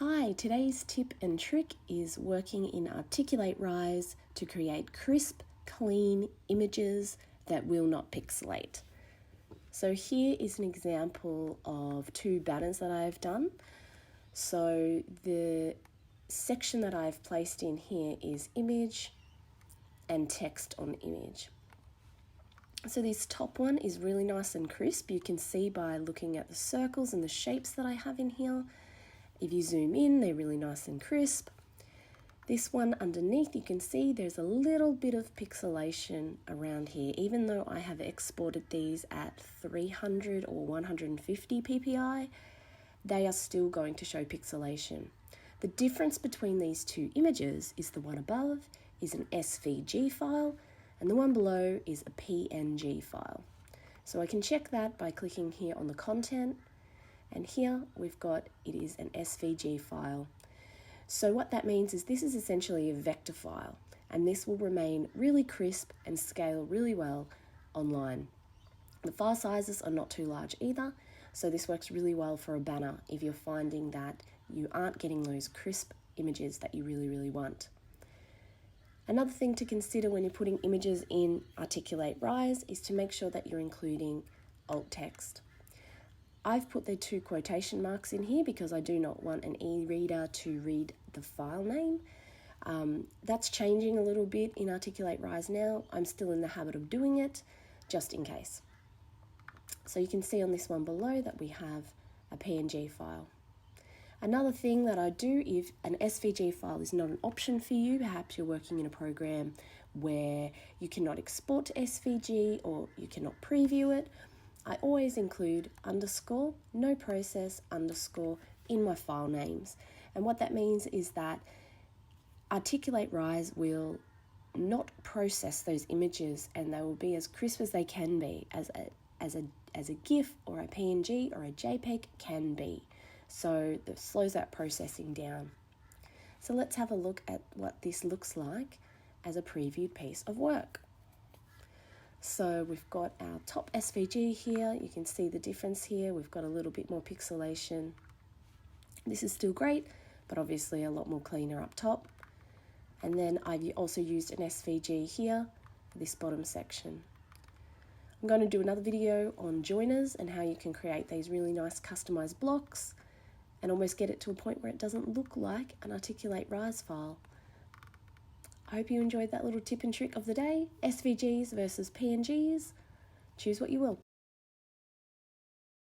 Hi, today's tip and trick is working in Articulate Rise to create crisp, clean images that will not pixelate. So here is an example of two banners that I've done. So the section that I've placed in here is image and text on image. So this top one is really nice and crisp. You can see by looking at the circles and the shapes that I have in here. If you zoom in, they're really nice and crisp. This one underneath, you can see there's a little bit of pixelation around here. Even though I have exported these at 300 or 150 ppi, they are still going to show pixelation. The difference between these two images is the one above is an SVG file, and the one below is a PNG file. So I can check that by clicking here on the content, and here we've got it is an SVG file. So what that means is this is essentially a vector file, and this will remain really crisp and scale really well online. The file sizes are not too large either, so this works really well for a banner if you're finding that you aren't getting those crisp images that you really want. Another thing to consider when you're putting images in Articulate Rise is to make sure that you're including alt text. I've put the two quotation marks in here because I do not want an e-reader to read the file name. That's changing a little bit in Articulate Rise now. I'm still in the habit of doing it, just in case. So you can see on this one below that we have a PNG file. Another thing that I do, if an SVG file is not an option for you, perhaps you're working in a program where you cannot export to SVG or you cannot preview it, I always include underscore, no process, underscore in my file names. And what that means is that Articulate Rise will not process those images, and they will be as crisp as they can be, as a GIF or a PNG or a JPEG can be. So that slows that processing down. So let's have a look at what this looks like as a previewed piece of work. So we've got our top SVG here. You can see the difference here. We've got a little bit more pixelation. This is still great, but obviously a lot more cleaner up top. And then I've also used an SVG here for this bottom section. I'm going to do another video on joiners and how you can create these really nice customized blocks and almost get it to a point where it doesn't look like an Articulate Rise file. I hope you enjoyed that little tip and trick of the day. SVGs versus PNGs. Choose what you will.